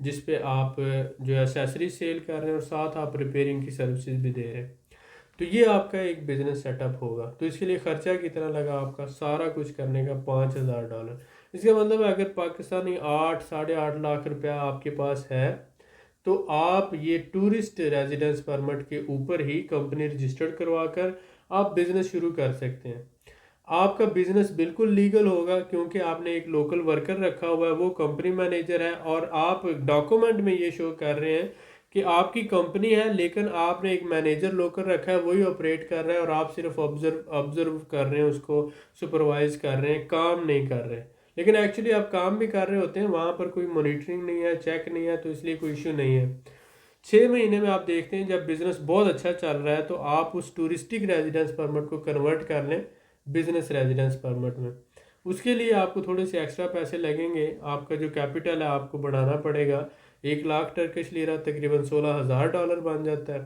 جس پہ آپ جو ہے ایسیسری سیل کر رہے ہیں اور ساتھ آپ ریپیئرنگ کی سروسز بھی دے رہے ہیں. تو یہ آپ کا ایک بزنس سیٹ اپ ہوگا. تو اس کے لیے خرچہ کتنا لگا آپ کا سارا کچھ کرنے کا $5,000. اس کا مطلب ہے اگر پاکستانی 8-8.5 لاکھ روپیہ آپ کے پاس ہے تو آپ یہ ٹورسٹ ریزیڈنس پرمٹ کے اوپر ہی کمپنی رجسٹرڈ کروا کر آپ بزنس شروع کر سکتے ہیں. آپ کا بزنس بالکل لیگل ہوگا کیونکہ آپ نے ایک لوکل ورکر رکھا ہوا ہے, وہ کمپنی مینیجر ہے, اور آپ ڈاکومنٹ میں یہ شو کر رہے ہیں کہ آپ کی کمپنی ہے لیکن آپ نے ایک مینیجر لوکل رکھا ہے, وہی آپریٹ کر رہا ہے اور آپ صرف آبزرو کر رہے ہیں, اس کو سپروائز کر رہے ہیں, کام نہیں کر رہے. لیکن ایکچولی آپ کام بھی کر رہے ہوتے ہیں, وہاں پر کوئی مانیٹرنگ نہیں ہے, چیک نہیں ہے, تو اس لیے کوئی ایشو نہیں ہے. 6 مہینے میں آپ دیکھتے ہیں جب بزنس بہت اچھا چل رہا ہے تو آپ اس ٹورسٹک ریزیڈنس پرمٹ کو کنورٹ کر لیں بزنس ریزیڈنس پرمٹ میں. اس کے لیے آپ کو تھوڑے سے ایکسٹرا پیسے لگیں گے. آپ کا جو کیپٹل ہے آپ کو بڑھانا پڑے گا. 1 لاکھ ٹرکش لیرہ تقریباً $16,000 بن جاتا ہے.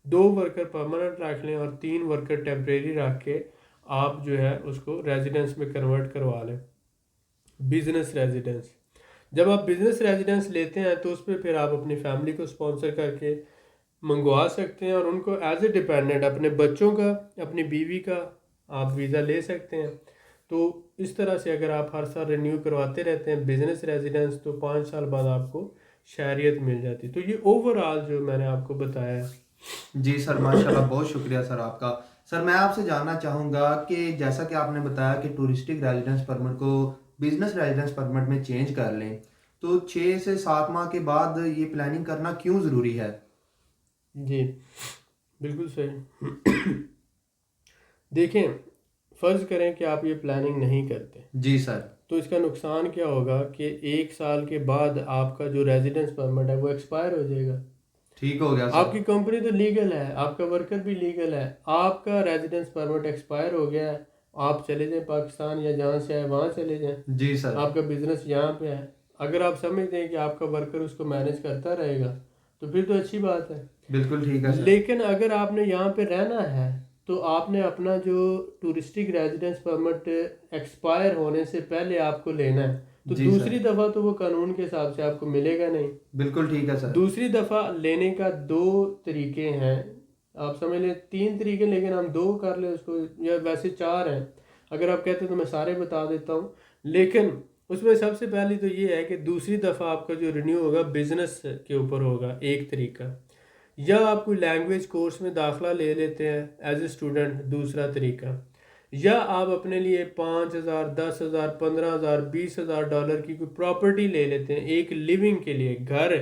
2 ورکر پرماننٹ رکھ لیں اور 3 ورکر ٹیمپریری رکھ کے آپ جو ہے اس کو ریزیڈنس میں کنورٹ کروا لیں, بزنس ریزیڈنس. جب آپ بزنس ریزیڈنس لیتے ہیں تو اس پہ پھر آپ اپنی فیملی کو اسپانسر کر کے منگوا سکتے ہیں اور ان کو ایز اے ڈپینڈنٹ اپنے بچوں کا, اپنی بیوی کا آپ ویزا لے سکتے ہیں. تو اس طرح سے اگر آپ ہر سال رینیو کرواتے رہتے ہیں بزنس ریزیڈنس تو 5 سال بعد آپ کو شہریت مل جاتی. تو یہ اوور آل جو میں نے آپ کو بتایا ہے. جی سر, ماشاءاللہ, بہت شکریہ سر آپ کا. سر میں آپ سے جاننا چاہوں گا کہ جیسا کہ آپ نے بتایا کہ ٹورسٹک ریزیڈنس پرمٹ کو بزنس ریزیڈنس پرمٹ میں چینج کر لیں, تو 6 سے 7 ماہ کے بعد یہ پلاننگ کرنا کیوں ضروری ہے؟ جی بالکل صحیح. دیکھیں, فرض کریں کہ آپ یہ پلاننگ نہیں کرتے. جی سر. تو اس کا نقصان کیا ہوگا کہ 1 سال کے بعد آپ کا جو ریزیڈنس پرمٹ ہے وہ ایکسپائر ہو جائے گا. ٹھیک ہو گیا سر. آپ کی کمپنی تو لیگل ہے, آپ کا ورکر بھی لیگل ہے, آپ کا ریزیڈنس پرمٹ ایکسپائر ہو گیا ہے, آپ چلے جائیں پاکستان یا جہاں سے آئے وہاں چلے جائیں. جی سر. آپ کا بزنس یہاں پہ ہے. اگر آپ سمجھتے ہیں کہ آپ کا ورکر اس کو مینیج کرتا رہے گا تو پھر تو اچھی بات ہے. بالکل ٹھیک ہے سر. لیکن اگر آپ نے یہاں پہ رہنا ہے تو آپ نے اپنا جو ٹورسٹک ریزیڈنس پرمٹ ایکسپائر ہونے سے پہلے آپ کو لینا ہے. تو جی دوسری سر. دفعہ تو وہ قانون کے حساب سے آپ کو ملے گا نہیں. بالکل ٹھیک ہے سر. دوسری دفعہ لینے کا 2 طریقے ہیں, آپ سمجھ لیں 3 طریقے, لیکن ہم 2 کر لیں اس کو, یا ویسے 4 ہیں. اگر آپ کہتے ہیں تو میں سارے بتا دیتا ہوں, لیکن اس میں سب سے پہلی تو یہ ہے کہ دوسری دفعہ آپ کا جو رینیو ہوگا بزنس کے اوپر ہوگا. ایک طریقہ, یا آپ کوئی لینگویج کورس میں داخلہ لے لیتے ہیں ایز اے اسٹوڈنٹ, دوسرا طریقہ, یا آپ اپنے لیے $5,000 $10,000 $15,000 $20,000 کی کوئی پراپرٹی لے لیتے ہیں ایک لیونگ کے لیے. گھر,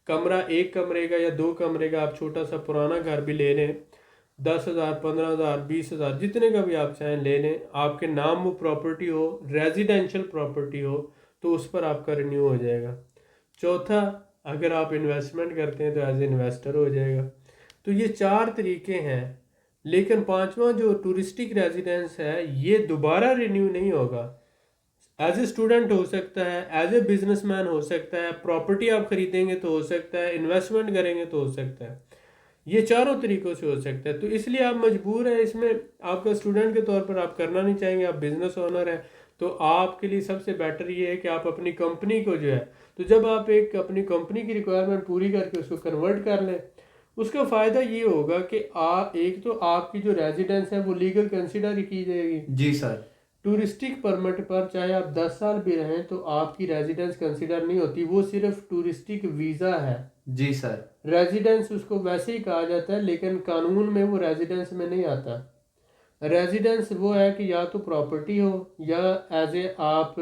کمرہ, 1 کمرے کا یا 2 کمرے کا, آپ چھوٹا سا پرانا گھر بھی لے لیں, 10,000 15,000 20,000 جتنے کا بھی آپ چاہیں لے لیں. آپ کے نام وہ پراپرٹی ہو, ریزیڈینشل پراپرٹی ہو, تو اس پر آپ کا رینیو ہو جائے گا. چوتھا, اگر آپ انویسٹمنٹ کرتے ہیں تو ایز اے انویسٹر ہو جائے گا. تو یہ 4 طریقے ہیں. لیکن 5واں جو ٹورسٹک ریزیڈنس ہے یہ دوبارہ رینیو نہیں ہوگا. ایز اے اسٹوڈنٹ ہو سکتا ہے, ایز اے بزنس مین ہو سکتا ہے, پراپرٹی آپ خریدیں گے تو ہو سکتا ہے, انویسٹمنٹ کریں گے تو ہو سکتا ہے. یہ 4 طریقوں سے ہو سکتا ہے. تو اس لیے آپ مجبور ہیں اس میں, آپ کا اسٹوڈنٹ کے طور پر آپ کرنا نہیں چاہیں گے, آپ بزنس اونر ہیں, تو آپ کے لیے سب سے بیٹر یہ ہے کہ آپ اپنی کمپنی کو جو ہے, تو جب آپ ایک اپنی کمپنی کی ریکوائرمنٹ پوری کر کے اس کو کنورٹ کر لیں, اس کا فائدہ یہ ہوگا کہ ایک تو آپ کی جو ریزیڈنس ہے وہ لیگل کنسیڈر کی جائے گی. جی سر. ٹورسٹک پرمٹ پر چاہے آپ 10 سال بھی رہیں تو آپ کی ریزیڈنس کنسیڈر نہیں ہوتی, وہ صرف ٹورسٹک ویزا ہے. جی سر. ریزیڈنس اس کو ویسے ہی کہا جاتا ہے لیکن قانون میں وہ ریزیڈنس میں نہیں آتا. ریزیڈنس وہ ہے کہ یا تو پراپرٹی ہو, یا ایز اے آپ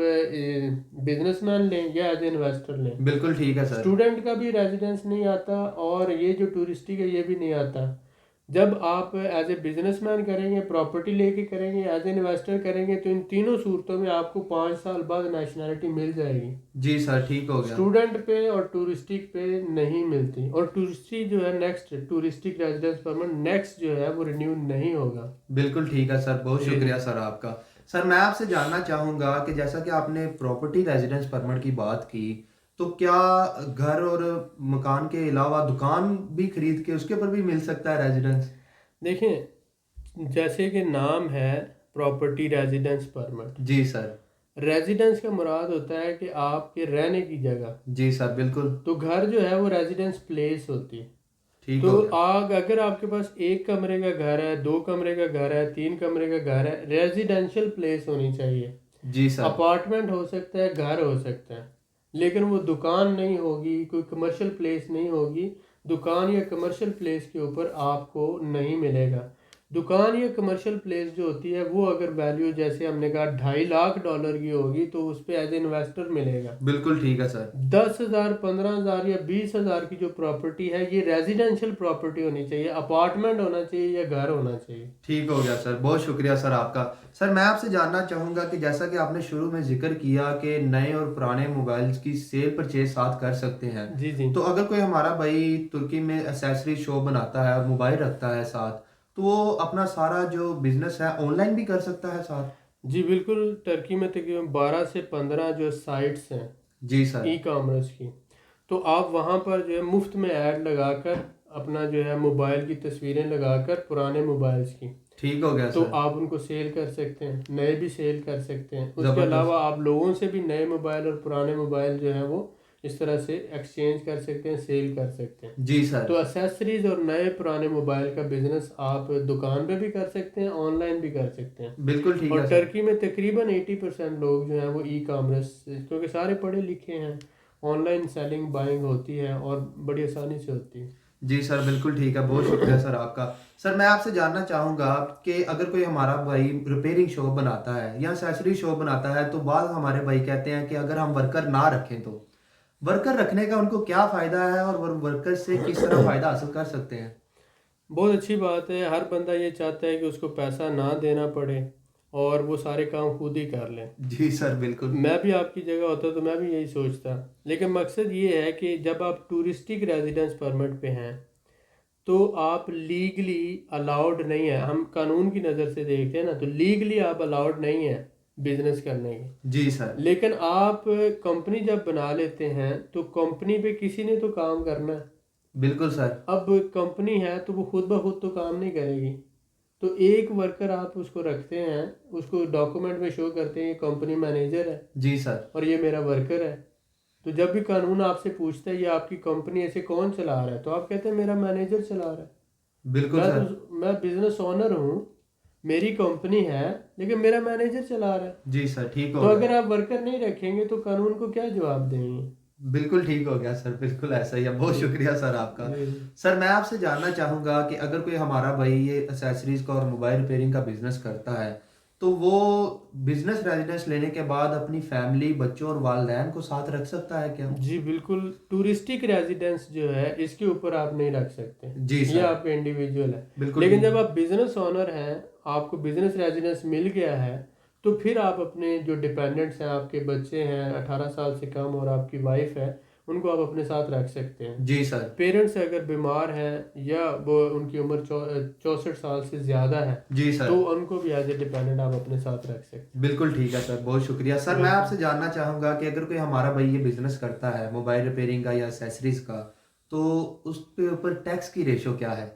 بزنس مین لیں, یا ایز اے انویسٹر لیں. بالکل ٹھیک ہے سر. اسٹوڈنٹ کا بھی ریزیڈنس نہیں آتا, اور یہ جو ٹورسٹک ہے یہ بھی نہیں آتا. جب آپ ایز اے بزنس مین کریں گے, پراپرٹی لے کے کریں گے, ایز اے انویسٹر کریں گے, تو ان تینوں صورتوں میں آپ کو 5 سال بعد نیشنلٹی مل جائے گی. جی سر, ٹھیک ہو گیا. اسٹوڈنٹ پہ اور ٹورسٹک پہ نہیں ملتی, اور ٹورسٹک جو ہے next touristic residence permit next جو ہے وہ رینیو نہیں ہوگا. بالکل ٹھیک ہے سر, بہت شکریہ سر آپ کا. سر میں آپ سے جاننا چاہوں گا کہ جیسا کہ آپ نے پراپرٹی ریزیڈنس پرمٹ کی بات کی, تو کیا گھر اور مکان کے علاوہ دکان بھی خرید کے اس کے اوپر بھی مل سکتا ہے ریزیڈنس؟ دیکھیں, جیسے کہ نام ہے پراپرٹی ریزیڈنس پرمٹ, جی سر. ریزیڈنس کا مراد ہوتا ہے کہ آپ کے رہنے کی جگہ. جی سر بالکل. تو گھر جو ہے وہ ریزیڈنس پلیس ہوتی ہے. ٹھیک تو ہو گیا. اگر آپ کے پاس 1 کمرے کا گھر ہے، 2 کمرے کا گھر ہے، 3 کمرے کا گھر ہے، ریزیڈینشیل پلیس ہونی چاہیے. جی سر. اپارٹمنٹ ہو سکتا ہے، گھر ہو سکتا ہے، لیکن وہ دکان نہیں ہوگی، کوئی کمرشل پلیس نہیں ہوگی. دکان یا کمرشل پلیس کے اوپر آپ کو نہیں ملے گا. دکان یا کمرشل پلیس جو ہوتی ہے وہ اگر ویلیو جیسے ہم نے کہا $2.5 lakhs کی ہوگی تو اس پہ ایز اے انویسٹر ملے گا. بالکل ٹھیک ہے سر. 10,000 15,000 یا 20,000 کی جو پراپرٹی ہے یہ ریزیڈینشیل پراپرٹی ہونی چاہیے، اپارٹمنٹ ہونا چاہیے یا گھر ہونا چاہیے. ٹھیک ہو گیا سر. بہت شکریہ سر آپ کا. سر میں آپ سے جاننا چاہوں گا کہ جیسا کہ آپ نے شروع میں ذکر کیا کہ نئے اور پرانے موبائلز کی سیل پرچیز ساتھ کر سکتے ہیں. جی جی. تو اگر کوئی ہمارا بھائی ترکی میں ایسیسری شاپ بناتا ہے اور موبائل رکھتا ہے ساتھ، تو وہ اپنا سارا جو بزنس ہے آن لائن بھی کر سکتا ہے ساتھ؟ جی بالکل. ترکی میں تقریباً 12 سے 15 جو سائٹس ہیں جی سر. ای کامرس کی، تو آپ وہاں پر جو ہے مفت میں ایڈ لگا کر اپنا جو ہے موبائل کی تصویریں لگا کر پرانے موبائلز کی، ٹھیک ہو گیا تو سر. آپ ان کو سیل کر سکتے ہیں، نئے بھی سیل کر سکتے ہیں. اس کے زبردست. علاوہ آپ لوگوں سے بھی نئے موبائل اور پرانے موبائل جو ہیں وہ اس طرح سے ایکسچینج کر سکتے ہیں، سیل کر سکتے ہیں. جی سر. تو اسیسریز اور نئے پرانے موبائل کا بزنس آپ دکان پہ بھی کر سکتے ہیں، آن لائن بھی کر سکتے ہیں. بالکل ٹھیک اور ہے سر. ٹرکی میں تقریباً 80% لوگ جو ہیں وہ ای کامرس، کیونکہ سارے پڑھے لکھے ہیں، آن لائن سیلنگ بائنگ ہوتی ہے اور بڑی آسانی سے ہوتی ہے. جی سر بالکل ٹھیک ہے. بہت شکریہ سر آپ کا. سر میں آپ سے جاننا چاہوں گا کہ اگر کوئی ہمارا بھائی ریپیئرنگ شاپ بناتا ہے یا ایسیسری شاپ بناتا ہے، تو بعض ہمارے بھائی کہتے ہیں کہ اگر ہم ورکر نہ رکھیں تو ورکر رکھنے کا ان کو کیا فائدہ ہے اور ورکر سے کس طرح فائدہ حاصل کر سکتے ہیں؟ بہت اچھی بات ہے. ہر بندہ یہ چاہتا ہے کہ اس کو پیسہ نہ دینا پڑے اور وہ سارے کام خود ہی کر لیں. جی سر بالکل. میں بھی آپ کی جگہ ہوتا تو میں بھی یہی سوچتا، لیکن مقصد یہ ہے کہ جب آپ ٹورسٹک ریزیڈنس پرمٹ پہ ہیں تو آپ لیگلی الاؤڈ نہیں ہے. ہم قانون کی نظر سے دیکھتے ہیں نا، تو لیگلی آپ الاؤڈ نہیں ہیں بزنس کرنے کے. جی سر. لیکن آپ کمپنی جب بنا لیتے ہیں تو کمپنی پہ کسی نے تو کام کرنا ہے. بالکل سر. اب کمپنی ہے تو وہ خود بخود تو کام نہیں کرے گی. تو ایک ورکر آپ اس کو رکھتے ہیں، اس کو ڈاکومنٹ میں شو کرتے ہیں یہ کمپنی مینیجر ہے جی سر. اور یہ میرا ورکر ہے. تو جب بھی قانون آپ سے پوچھتا ہے یہ آپ کی کمپنی ایسے کون چلا رہا ہے، تو آپ کہتے ہیں میرا مینیجر چلا رہا ہے. بالکل سر. میں بزنس اونر ہوں، میری کمپنی ہے لیکن میرا مینیجر چلا رہا ہے. جی سر ٹھیک ہو تو گیا. اگر آپ ورکر نہیں رکھیں گے تو قانون کو کیا جواب دیں گے؟ بالکل ٹھیک ہو گیا سر. بالکل ایسا ہی ہے. بہت شکریہ سر آپ کا. جی. سر میں آپ سے جاننا چاہوں گا کہ اگر کوئی ہمارا بھائی یہ ایسیسریز کا اور موبائل ریپیئرنگ کا بزنس کرتا ہے، تو وہ بزنس ریزیڈنس لینے کے بعد اپنی فیملی، بچوں اور والدین کو ساتھ رکھ سکتا ہے کیا؟ جی بالکل. ٹورسٹک ریزیڈنس جو ہے اس کے اوپر آپ نہیں رکھ سکتے، جی یہ سر. آپ کا انڈیویجول ہے. بالکل لیکن ٹھیک. جب آپ بزنس اونر ہیں، آپ کو بزنس ریزیڈنس مل گیا ہے، تو پھر آپ اپنے جو ڈیپینڈنٹس ہیں، آپ کے بچے ہیں 18 سال سے کم اور آپ کی وائف ہے، ان کو آپ اپنے ساتھ رکھ سکتے ہیں. جی سر. پیرنٹس اگر بیمار ہیں یا وہ ان کی عمر 64 سال سے زیادہ ہے جی سر. تو ان کو بھی ایز اے ڈیپینڈنٹ آپ اپنے ساتھ رکھ سکتے ہیں. بالکل ٹھیک ہے سر. بہت شکریہ سر. میں آپ سے جاننا چاہوں گا کہ اگر کوئی ہمارا بھائی یہ بزنس کرتا ہے موبائل ریپیئرنگ کا یا ایسیسریز کا، تو اس کے اوپر ٹیکس کی ریشو کیا ہے؟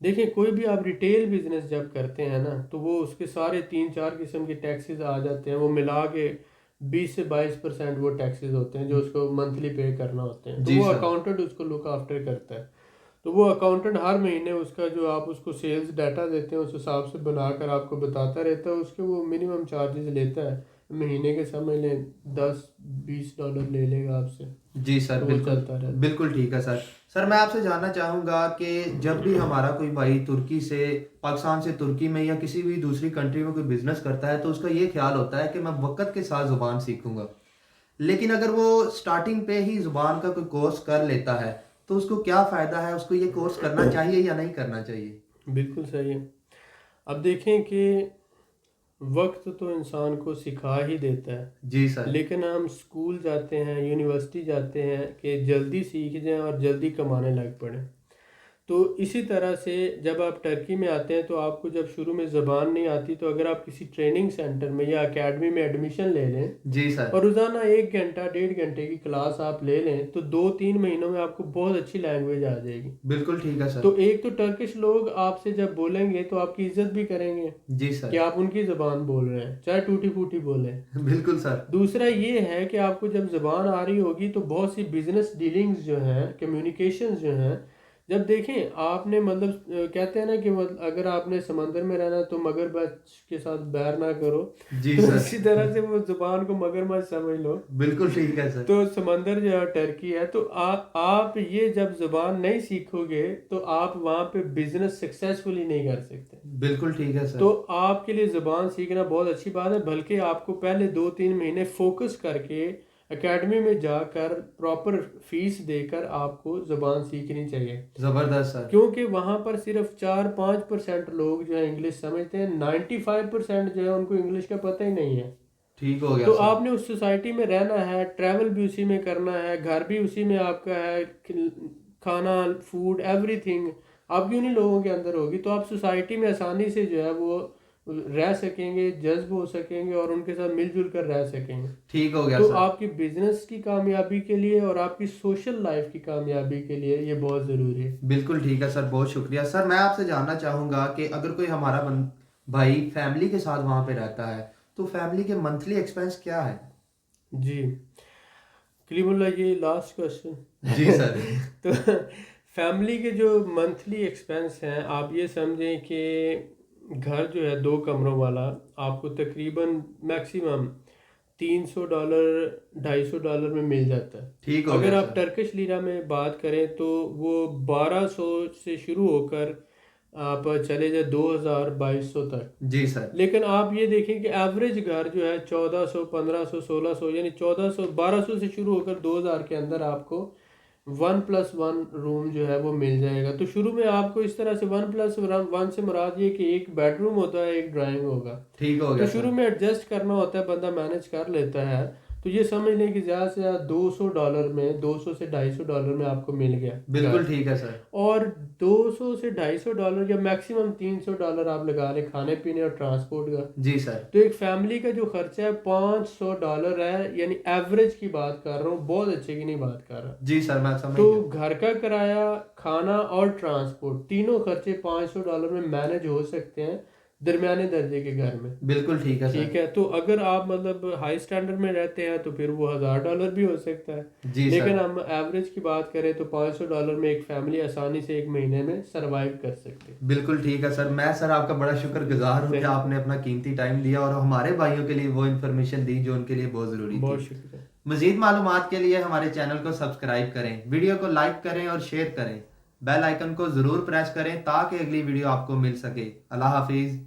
دیکھیں، کوئی بھی آپ ریٹیل بزنس جب کرتے ہیں نا تو وہ اس کے سارے 3-4 قسم کے ٹیکسز آ جاتے ہیں. وہ ملا کے 20 سے 22% وہ ٹیکسز ہوتے ہیں جو اس کو منتھلی پے کرنا ہوتے ہیں. تو جی وہ سر. اکاؤنٹنٹ اس کو لک آفٹر کرتا ہے. تو وہ اکاؤنٹنٹ ہر مہینے اس کا جو آپ اس کو سیلز ڈیٹا دیتے ہیں اس حساب سے بنا کر آپ کو بتاتا رہتا ہے. اس کے وہ منیمم چارجز لیتا ہے، مہینے کے سمجھ لیں $10-20 لے لے گا آپ سے. جی سر. تو وہ بالکل چلتا رہتا ہے. بالکل ٹھیک ہے سر. سر میں آپ سے جاننا چاہوں گا کہ جب بھی ہمارا کوئی بھائی ترکی سے، پاکستان سے ترکی میں یا کسی بھی دوسری کنٹری میں کوئی بزنس کرتا ہے، تو اس کا یہ خیال ہوتا ہے کہ میں وقت کے ساتھ زبان سیکھوں گا. لیکن اگر وہ سٹارٹنگ پہ ہی زبان کا کوئی کورس کر لیتا ہے تو اس کو کیا فائدہ ہے؟ اس کو یہ کورس کرنا چاہیے یا نہیں کرنا چاہیے؟ بالکل صحیح ہے. اب دیکھیں کہ وقت تو انسان کو سکھا ہی دیتا ہے، جی سر. لیکن ہم اسکول جاتے ہیں، یونیورسٹی جاتے ہیں کہ جلدی سیکھ جائیں اور جلدی کمانے لگ پڑیں. تو اسی طرح سے جب آپ ٹرکی میں آتے ہیں تو آپ کو جب شروع میں زبان نہیں آتی تو اگر آپ کسی ٹریننگ سینٹر میں یا اکیڈمی میں ایڈمیشن لے لیں جی سر، اور روزانہ 1 گھنٹہ 1.5 گھنٹے کی کلاس آپ لے لیں تو 2-3 مہینوں میں آپ کو بہت اچھی لینگویج آ جائے گی. بالکل ٹھیک ہے سر. تو ایک تو ٹرکش لوگ آپ سے جب بولیں گے تو آپ کی عزت بھی کریں گے جی سر. کہ آپ ان کی زبان بول رہے ہیں چاہے ٹوٹی پھوٹی بولیں. بالکل سر. دوسرا یہ ہے کہ آپ کو جب زبان آ رہی ہوگی تو بہت سی بزنس ڈیلنگز جو ہیں، کمیونیکیشنز جو ہیں، جب دیکھیں آپ نے مطلب کہتے ہیں نا کہ اگر آپ نے سمندر میں رہنا تو مگرمچھ کے ساتھ بیر نہ کرو، جی تو سر. اسی طرح سے وہ زبان کو مگرمچھ سمجھ لو. بالکل ٹھیک ہے سر. تو سمندر جو ہے ٹرکی ہے، تو آپ یہ جب زبان نہیں سیکھو گے تو آپ وہاں پہ بزنس سکسیسفلی نہیں کر سکتے. بالکل ٹھیک ہے سر. تو آپ کے لیے زبان سیکھنا بہت اچھی بات ہے، بلکہ آپ کو پہلے 2-3 مہینے فوکس کر کے اکیڈمی میں جا کر پراپر فیس دے کر آپ کو زبان سیکھنی چاہیے. زبردست سر. کیونکہ وہاں پر صرف 4-5% لوگ جو ہے انگلش سمجھتے ہیں، 95% جو ہے ان کو انگلش کا پتہ ہی نہیں ہے. ٹھیک ہو گیا تو سر. آپ نے اس سوسائٹی میں رہنا ہے، ٹریول بھی اسی میں کرنا ہے، گھر بھی اسی میں آپ کا ہے، کھانا، فوڈ، ایوری تھنگ آپ کی انہیں لوگوں کے اندر ہوگی. تو آپ سوسائٹی میں آسانی سے جو ہے وہ رہ سکیں گے، جذب ہو سکیں گے اور ان کے ساتھ مل جل کر رہ سکیں گے. ٹھیک ہو گیا تو سر. آپ کی بزنس کی کامیابی کے لیے اور آپ کی سوشل لائف کی کامیابی کے لیے یہ بہت ضروری ہے. بالکل ٹھیک ہے سر، بہت شکریہ سر. میں آپ سے جاننا چاہوں گا کہ اگر کوئی ہمارا بھائی فیملی کے ساتھ وہاں پہ رہتا ہے تو فیملی کے منتھلی ایکسپینس کیا ہے؟ جی کلیم اللہ، یہ لاسٹ کوشچن. جی سر. تو فیملی کے جو منتھلی ایکسپینس ہیں، آپ یہ سمجھیں کہ گھر جو ہے 2 کمروں والا آپ کو تقریباً میکسیمم $300 $250 میں مل جاتا ہے. ٹھیک ہو اگر گیا آپ سر. ٹرکش لیرا میں بات کریں تو وہ 1200 سے شروع ہو کر آپ چلے جائیں 2000-2200 تک. جی سر. لیکن آپ یہ دیکھیں کہ ایوریج گھر جو ہے 1400 1500 1600 یعنی 1400 1200 سے شروع ہو کر 2000 کے اندر آپ کو 1+1 روم جو ہے وہ مل جائے گا. تو شروع میں آپ کو اس طرح سے 1+1 سے مراد یہ کہ ایک بیڈ روم ہوتا ہے، ایک ڈرائنگ ہوگا. ٹھیک ہو تو گیا شروع سر. میں ایڈجسٹ کرنا ہوتا ہے، بندہ مینج کر لیتا ہے. تو یہ سمجھ لیں کہ زیادہ سے زیادہ $200 میں، $200 سے $250 میں آپ کو مل گیا. بالکل ٹھیک ہے سر. اور $200 سے $250 یا میکسیمم $300 آپ لگا لیں کھانے پینے اور ٹرانسپورٹ کا. جی سر. تو ایک فیملی کا جو خرچہ ہے $500 ہے، یعنی ایوریج کی بات کر رہا ہوں، بہت اچھے کی نہیں بات کر رہا. جی سر میں سمجھ تو گیا. گھر کا کرایہ، کھانا اور ٹرانسپورٹ، تینوں خرچے $500 میں مینج ہو سکتے ہیں درمیانے درجے کے گھر میں. بالکل ٹھیک ہے سر. ٹھیک ہے. تو اگر آپ مطلب ہائی سٹینڈرڈ میں رہتے ہیں تو پھر وہ $1000 بھی ہو سکتا ہے. جی سر. لیکن ہم ایوریج کی بات کریں تو $500 میں ایک فیملی آسانی سے 1 مہینے میں سروائیو کر سکتے. بالکل ٹھیک ہے سر. میں سر آپ کا بڑا شکر گزار ہوں کہ آپ نے اپنا قیمتی ٹائم دیا اور ہمارے بھائیوں کے لیے وہ انفارمیشن دی جو ان کے لیے بہت ضروری تھی. بہت شکریہ. مزید معلومات کے لیے ہمارے چینل کو سبسکرائب کریں، ویڈیو کو لائک کریں اور شیئر کریں، بیل آئیکن کو ضرور پریس کریں تاکہ اگلی ویڈیو آپ کو مل سکے. اللہ حافظ.